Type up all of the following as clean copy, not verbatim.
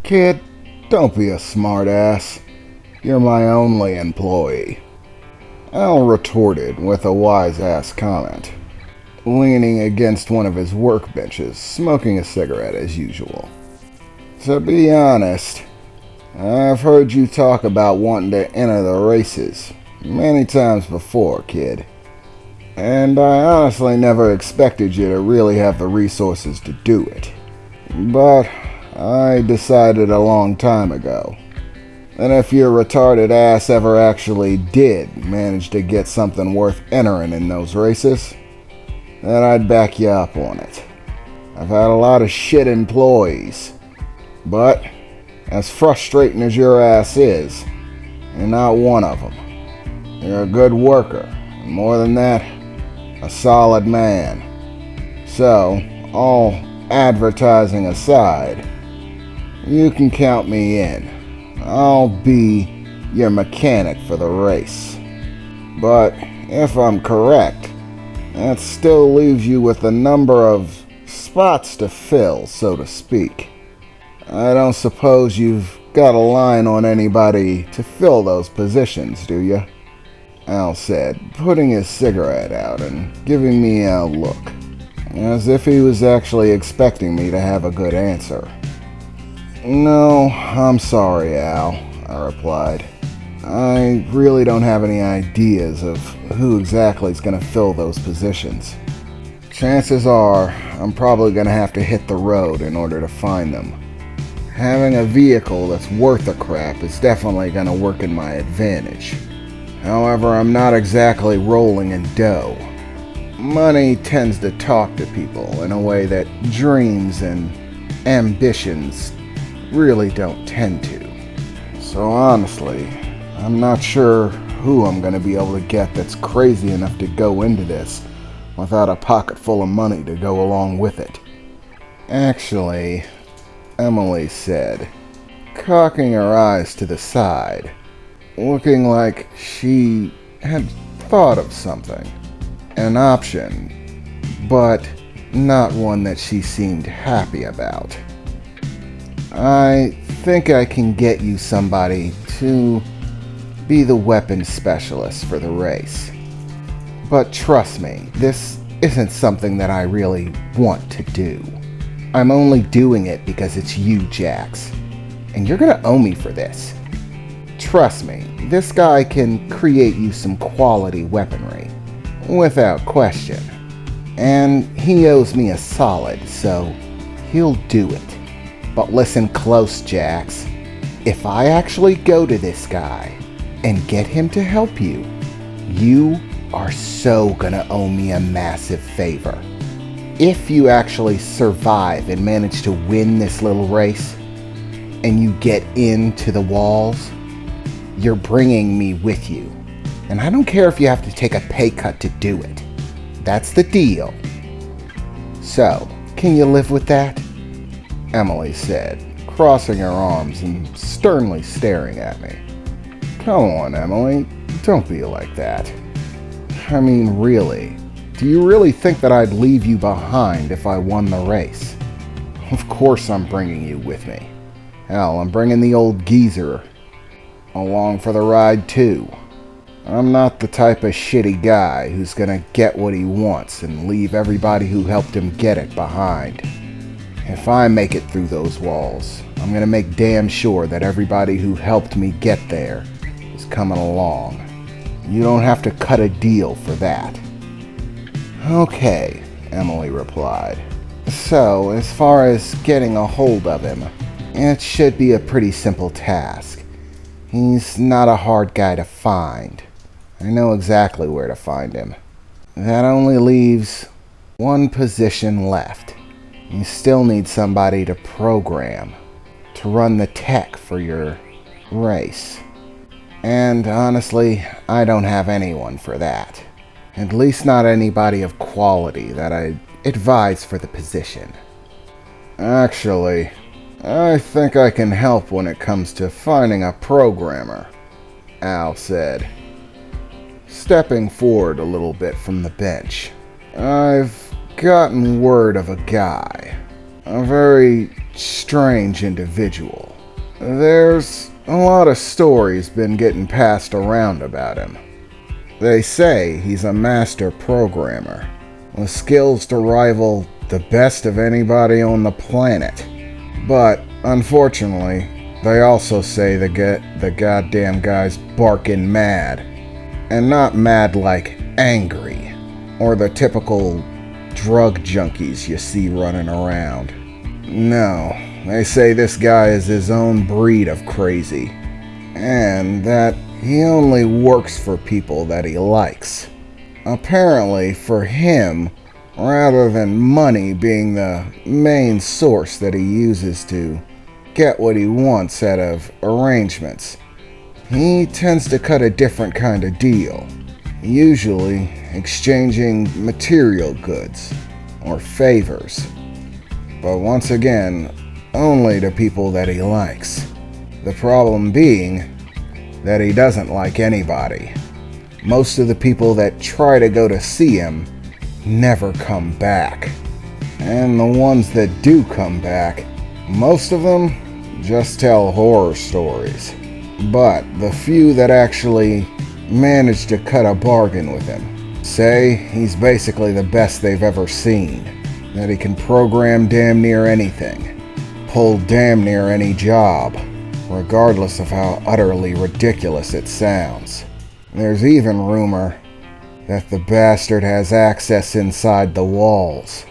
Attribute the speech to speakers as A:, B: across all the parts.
A: Kid, don't be a smartass. You're my only employee. Al retorted with a wise-ass comment, leaning against one of his workbenches, smoking a cigarette as usual. To be honest, I've heard you talk about wanting to enter the races many times before, kid. And I honestly never expected you to really have the resources to do it. But I decided a long time ago that if your retarded ass ever actually did manage to get something worth entering in those races, then I'd back you up on it. I've had a lot of shit employees, but as frustrating as your ass is, you're not one of them. You're a good worker, and more than that, a solid man. So, all advertising aside, you can count me in. I'll be your mechanic for the race. But if I'm correct, that still leaves you with a number of spots to fill, so to speak. I don't suppose you've got a line on anybody to fill those positions, do you? Al said, putting his cigarette out and giving me a look, as if he was actually expecting me to have a good answer. No, I'm sorry, Al, I replied. I really don't have any ideas of who exactly is going to fill those positions. Chances are, I'm probably going to have to hit the road in order to find them. Having a vehicle that's worth a crap is definitely going to work in my advantage. However, I'm not exactly rolling in dough. Money tends to talk to people in a way that dreams and ambitions really don't tend to. So honestly, I'm not sure who I'm going to be able to get that's crazy enough to go into this without a pocket full of money to go along with it. Actually, Emily said, cocking her eyes to the side, looking like she had thought of something, an option, but not one that she seemed happy about. I think I can get you somebody to be the weapons specialist for the race. But trust me, this isn't something that I really want to do. I'm only doing it because it's you, Jax. And you're gonna owe me for this. Trust me, this guy can create you some quality weaponry, without question. And he owes me a solid, so he'll do it. But listen close, Jax. If I actually go to this guy and get him to help you, you are so gonna owe me a massive favor. If you actually survive and manage to win this little race, and you get into the walls, you're bringing me with you. And I don't care if you have to take a pay cut to do it. That's the deal. So, can you live with that? Emily said, crossing her arms and sternly staring at me. Come on, Emily, don't be like that. I mean, really, do you really think that I'd leave you behind if I won the race? Of course I'm bringing you with me. Hell, I'm bringing the old geezer along for the ride too. I'm not the type of shitty guy who's gonna get what he wants and leave everybody who helped him get it behind. If I make it through those walls, I'm gonna make damn sure that everybody who helped me get there is coming along. You don't have to cut a deal for that. Okay, Emily replied. So, as far as getting a hold of him, it should be a pretty simple task. He's not a hard guy to find. I know exactly where to find him. That only leaves one position left. You still need somebody to program, to run the tech for your race. And honestly, I don't have anyone for that. At least not anybody of quality that I'd advise for the position. Actually, I think I can help when it comes to finding a programmer, Al said, stepping forward a little bit from the bench. I've gotten word of a guy, a very strange individual. There's a lot of stories been getting passed around about him. They say he's a master programmer, with skills to rival the best of anybody on the planet. But, unfortunately, they also say the goddamn guy's barking mad. And not mad like angry, or the typical drug junkies you see running around. No, they say this guy is his own breed of crazy, and that he only works for people that he likes. Apparently, for him, rather than money being the main source that he uses to get what he wants out of arrangements, he tends to cut a different kind of deal, usually exchanging material goods or favors. But once again, only to people that he likes. The problem being that he doesn't like anybody. Most of the people that try to go to see him never come back. And the ones that do come back, most of them just tell horror stories. But the few that actually manage to cut a bargain with him say he's basically the best they've ever seen, that he can program damn near anything, pull damn near any job, regardless of how utterly ridiculous it sounds. There's even rumor that the bastard has access inside the walls,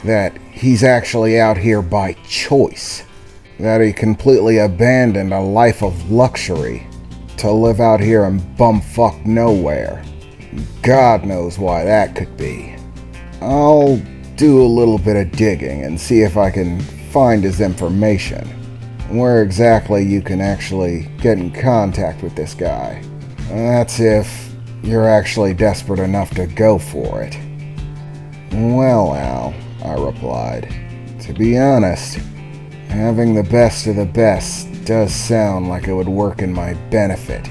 A: that he's actually out here by choice, that he completely abandoned a life of luxury to live out here in bumfuck nowhere. God knows why that could be. I'll do a little bit of digging and see if I can find his information, where exactly you can actually get in contact with this guy. That's if you're actually desperate enough to go for it. Well, Al, I replied. To be honest, having the best of the best does sound like it would work in my benefit.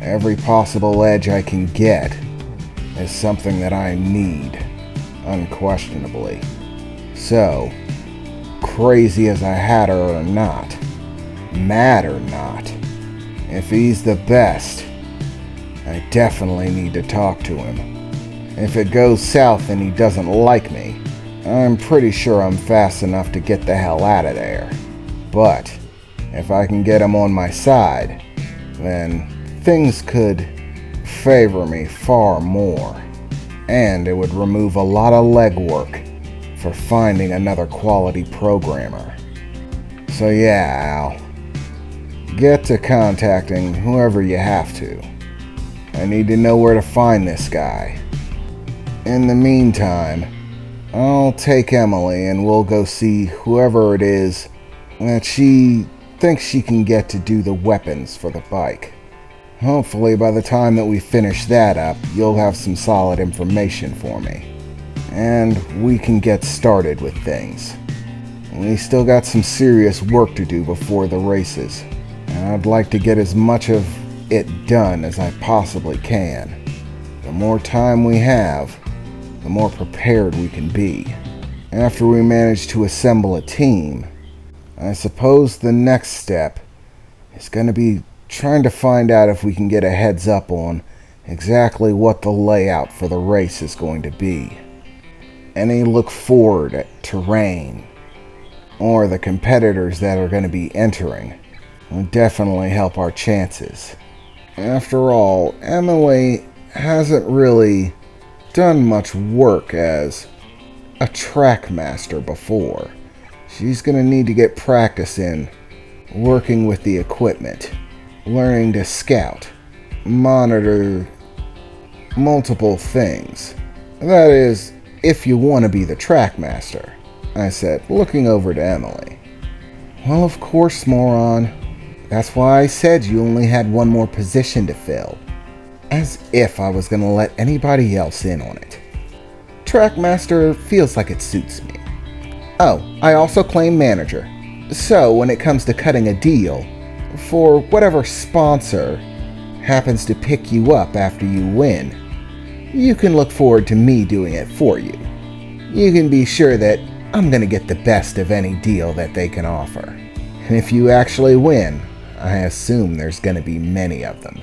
A: Every possible edge I can get is something that I need, unquestionably. So, crazy as I had her or not, mad or not, if he's the best, I definitely need to talk to him. If it goes south and he doesn't like me, I'm pretty sure I'm fast enough to get the hell out of there. But if I can get him on my side, then things could favor me far more. And it would remove a lot of legwork for finding another quality programmer. So yeah, Al, get to contacting whoever you have to. I need to know where to find this guy. In the meantime, I'll take Emily and we'll go see whoever it is that she thinks she can get to do the weapons for the bike. Hopefully by the time that we finish that up, you'll have some solid information for me. And we can get started with things. We still got some serious work to do before the races, and I'd like to get as much of it done as I possibly can. The more time we have, the more prepared we can be. After we manage to assemble a team, I suppose the next step is going to be trying to find out if we can get a heads up on exactly what the layout for the race is going to be. Any look forward at terrain, or the competitors that are going to be entering, will definitely help our chances. After all, Emily hasn't really done much work as a track master before. She's going to need to get practice in working with the equipment, learning to scout, monitor multiple things. That is, if you want to be the track master, I said, looking over to Emily. Well, of course, moron. That's why I said you only had one more position to fill. As if I was going to let anybody else in on it. Trackmaster feels like it suits me. Oh, I also claim manager. So when it comes to cutting a deal, for whatever sponsor happens to pick you up after you win, you can look forward to me doing it for you. You can be sure that I'm going to get the best of any deal that they can offer. And if you actually win, I assume there's gonna be many of them.